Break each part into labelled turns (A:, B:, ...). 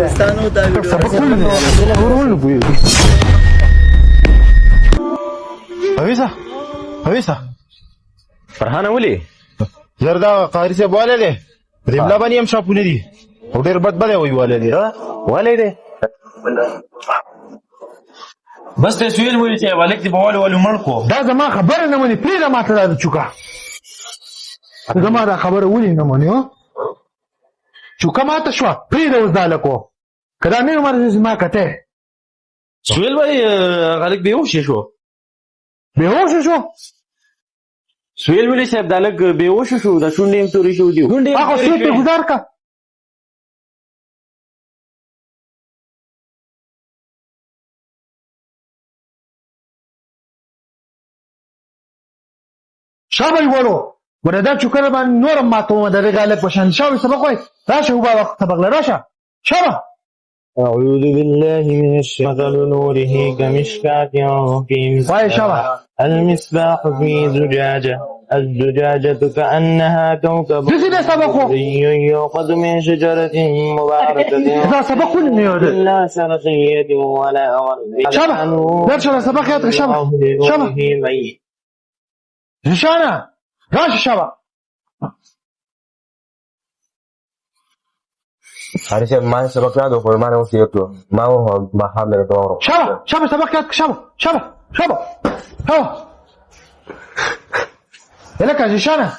A: افغانستان دا ویډیو
B: سبق ورونه پوي
C: هویسا
D: فرحانه ولي
C: زردا قاری صاحب والے دي ریملا باندې هم شاپونه دي او ډېر بد وي والے دي
D: والي دي
C: بس ته سویل ولې چې والک دی بوالو مړکو
B: دا زما خبره نه مونږ پیله ماته دا چوکا زما دا خبره ولې نه مونږ چوکا ماته شو پیله وځالکو کدا نه مرز ما کته
C: سویل وای غالک بیهوش شو
D: سویل ولي صاحب دا لګ بیهوش شو دا شونډې هم تورې شو دي
B: هغه سویل په گزار کا شابه ورو وردا چوکر باندې نورم ماتو د غالب پشان شاوي سبق وای راشه هو وخت سبق راشه شابه
D: أعوذ بالله من الشيطان نوره كمشكاة في
B: شبه
D: المصباح في زجاجة الزجاجة كأنها كوكب دري يوقد من شجرة مباركة
B: إذا سبق
D: لا شرقية ولا غربية
B: شبه لا شبه سبق يا شبه رشانة راش شبه
D: قاری صاحب ما سبق یاد وکړ ما نه اوس یو ما هو ما حامل دورو
B: شبه سبق یاد شبه ها لك رشانة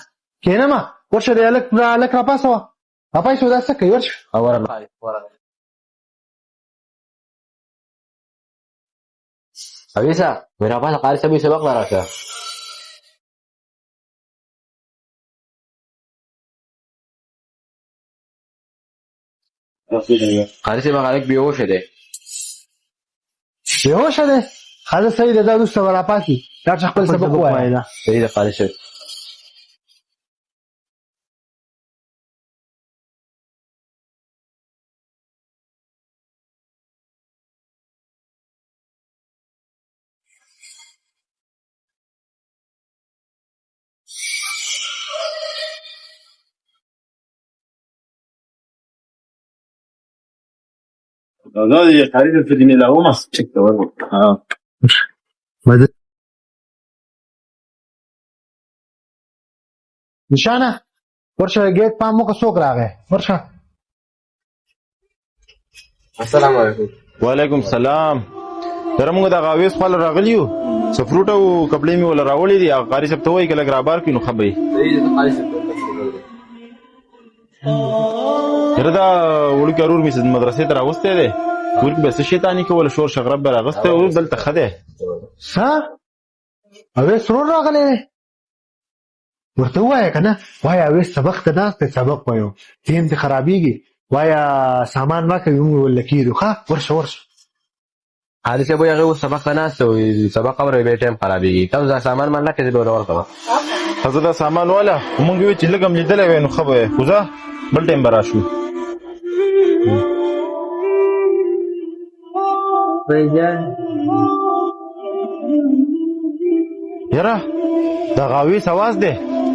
B: کینما ورشه دی لک را پاسو اپایسو دا څه کوي ورشه
D: اورا اویسا میرا پاس قاری صاحب سبق لا راشه قاری صاحب غالک بیهوش دی
B: خالص صحیح ده دا دوسته ورا پاسي دا خپل سبق وایي دا
D: صحیح ده قاری صاحب
C: دا یې قاری په دې نه لاومه چک ته ورو
B: نشانه ورشه گیټ پام مو کو څوک راغی ورشه
D: السلام علیکم
C: وعلیکم السلام درمغه دا غاویس خپل راغلیو سفروټ او کپړې می ول راولې دي قاری صاحب ته وای کله غرابار کینو خبري دا ولکه رور می مدرسې ته راوسته ده ورک به شیطانی کول شور شغرب راغسته او دلته خده
B: اوه سرور راغلی ورته وایه کنه وایه اوه سبق ته ناست سبق وایو تیم دې خرابېږي وایه سامان ما کوي ولا کیدو ښه ورشه
D: قاری صاحب هغه اوس سبق ته ناست و سبق اوري به ټایم خرابېږي تاسو دا سامان من نه کړئ به ورته
C: تاسو دا سامان والا مونږ وی چې لګم لیدلې وای نو خبره خوځه بل ټایم براشو یاره دا غاویس आवाज ده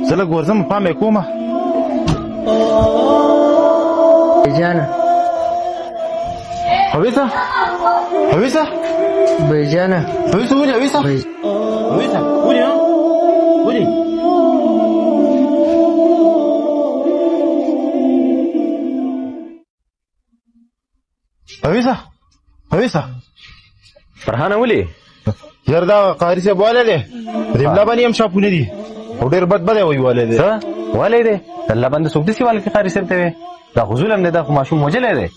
C: زله ګورزم پامې کومه
B: بیجانه
C: هویسا
B: بیجانه
C: هویسا ولي هویسا
D: فرحانه ولي
C: زردا قاری صاحب والے دي ریملا باندې هم شاپونه دي او ډېر بد وي والے دي
D: والي دي الله باندې څوک دي والي قاری صاحب ته دا غزول هم ده خو ماشوم وجلې ده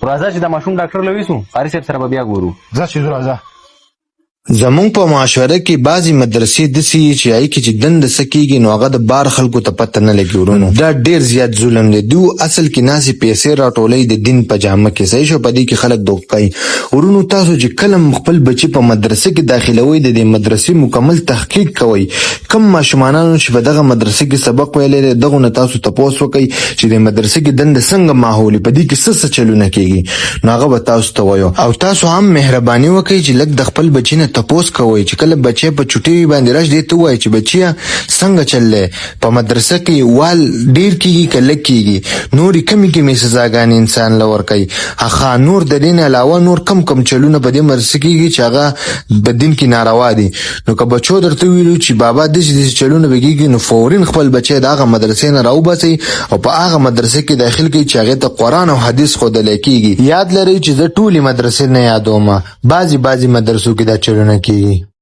D: راځه چې دا ماشوم ډاکټر لويسو قاری صاحب سره بیا ګورو
C: راځه
E: زمونږ په معاشره کې بعضی مدرسې داسې چې هغې کې چې دنده څه کېږي نو هغه د بار خلکو ته پته نه لګي ورونو دا ډېر زیات ظلم دی دوی اصل کې ناسې پیسې راټولوي د دین په جامه کې صحیح شو په دې کې خلک دوک کوي ورونو تاسو چې کله خپل بچي په مدرسه کې داخلوئ د دې مدرسې مکمل تحقیق کوئ کم ماشومانانو چې په دغه مدرسه کې سبق ویلی دی دغو نه تاسو تپوس وکئ چې د مدرسې کې دنده څنګه ماحول په دې کې څه چلونه کېږي نو هغه به تاسو ته وایو او تاسو هم مهرباني وکئ چې لږ د خپل بچي نه تپوس کوئ چې کله بچی په چټي باندې راش دی ته وایي چې بچیا څنګه چل دی په مدرسه کې وال ډیر کیږي که لږ کیږي نورې کمې سزاګانې انسان له ورکوي اخا نور د دې نه علاوه نور کم چلونه په دې مدرسه کېږي چې هغه په دین کې ناروا دي نو که بچو درته ویلو چې بابا داسې چلونه به کېږي نو فورین خپل بچی د هغه مدرسې نه راوباسئ او په هغه مدرسه کې داخل کړئ چې هغې ته قرآن او حدیث ښودلی کېږي یاد لرئ چې زه ټولې مدرسې نه یادوم بعضې مدرسو کې دا چلونه کېږي